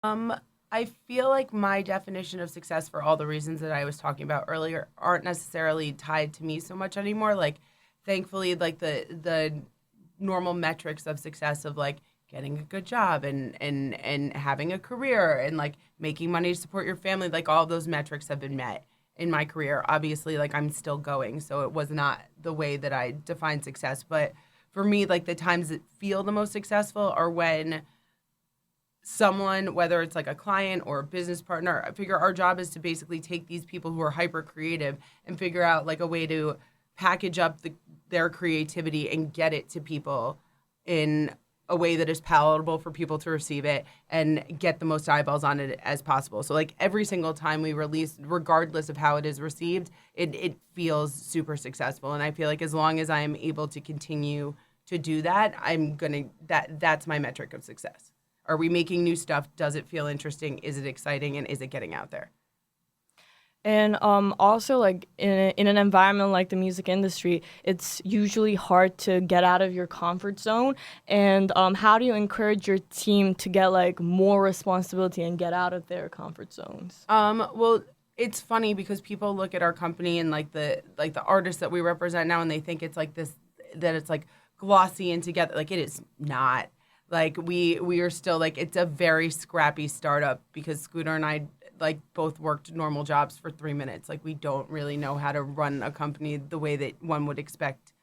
Um, I feel like my definition of success for all the reasons that I was talking about earlier aren't necessarily tied to me so much anymore. Like, thankfully, like the normal metrics of success of like getting a good job and having a career and like making money to support your family, like all those metrics have been met in my career. Obviously, like I'm still going, so it was not the way that I define success, but for me, like the times that feel the most successful are when someone, whether it's like a client or a business partner, I figure our job is to basically take these people who are hyper creative and figure out like a way to package up their creativity and get it to people in a way that is palatable for people to receive it and get the most eyeballs on it as possible. So like every single time we release, regardless of how it is received, it feels super successful. And I feel like as long as I am able to continue to do that, that's my metric of success. Are we making new stuff? Does it feel interesting? Is it exciting? And is it getting out there? And also, like in an environment like the music industry, it's usually hard to get out of your comfort zone. And how do you encourage your team to get like more responsibility and get out of their comfort zones? Well, it's funny because people look at our company and like the artists that we represent now, and they think it's like this that it's like glossy and together. Like it is not. Like we are still like it's a very scrappy startup because Scooter and I like both worked normal jobs for 3 minutes. Like we don't really know how to run a company the way that one would expect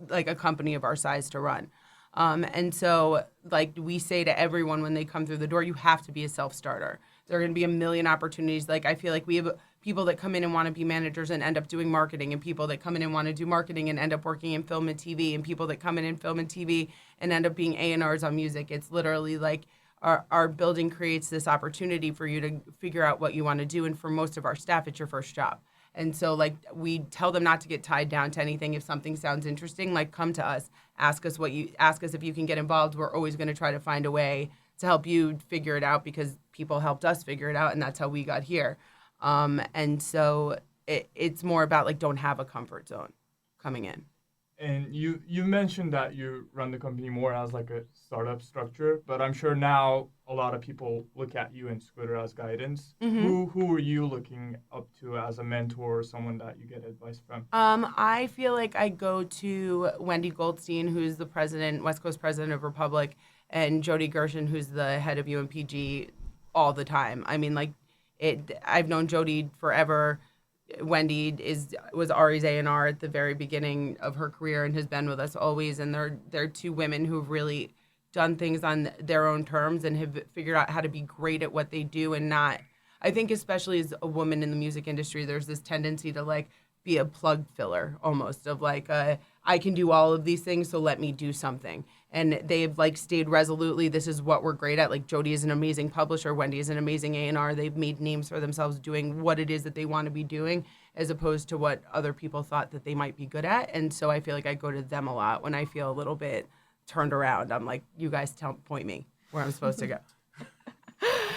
like a company of our size to run. And so like we say to everyone when they come through the door, you have to be a self-starter. There are going to be a million opportunities. Like I feel like we have people that come in and want to be managers and end up doing marketing, and people that come in and want to do marketing and end up working in film and TV, and people that come in film and TV and end up being A&Rs on music. It's literally like our building creates this opportunity for you to figure out what you want to do. And for most of our staff, it's your first job. And so like we tell them not to get tied down to anything. If something sounds interesting, like come to us, ask us if you can get involved. We're always going to try to find a way to help you figure it out because people helped us figure it out, and that's how we got here. And so it's more about like don't have a comfort zone coming in. And you mentioned that you run the company more as like a startup structure, but I'm sure now a lot of people look at you and Scooter as guidance. Mm-hmm. Who are you looking up to as a mentor or someone that you get advice from? I feel like I go to Wendy Goldstein, who's the president, West Coast president of Republic, and Jody Gershon, who's the head of UMPG, all the time. I mean, like, I've known Jody forever. Wendy was Ari's A&R at the very beginning of her career and has been with us always. And they're two women who've really done things on their own terms and have figured out how to be great at what they do and not. I think especially as a woman in the music industry, there's this tendency to like be a plug filler almost of like I can do all of these things, so let me do something. And they've like stayed resolutely. This is what we're great at. Like Jody is an amazing publisher. Wendy is an amazing A&R. They've made names for themselves doing what it is that they want to be doing, as opposed to what other people thought that they might be good at. And so I feel like I go to them a lot when I feel a little bit turned around. I'm like, you guys point me where I'm supposed to go.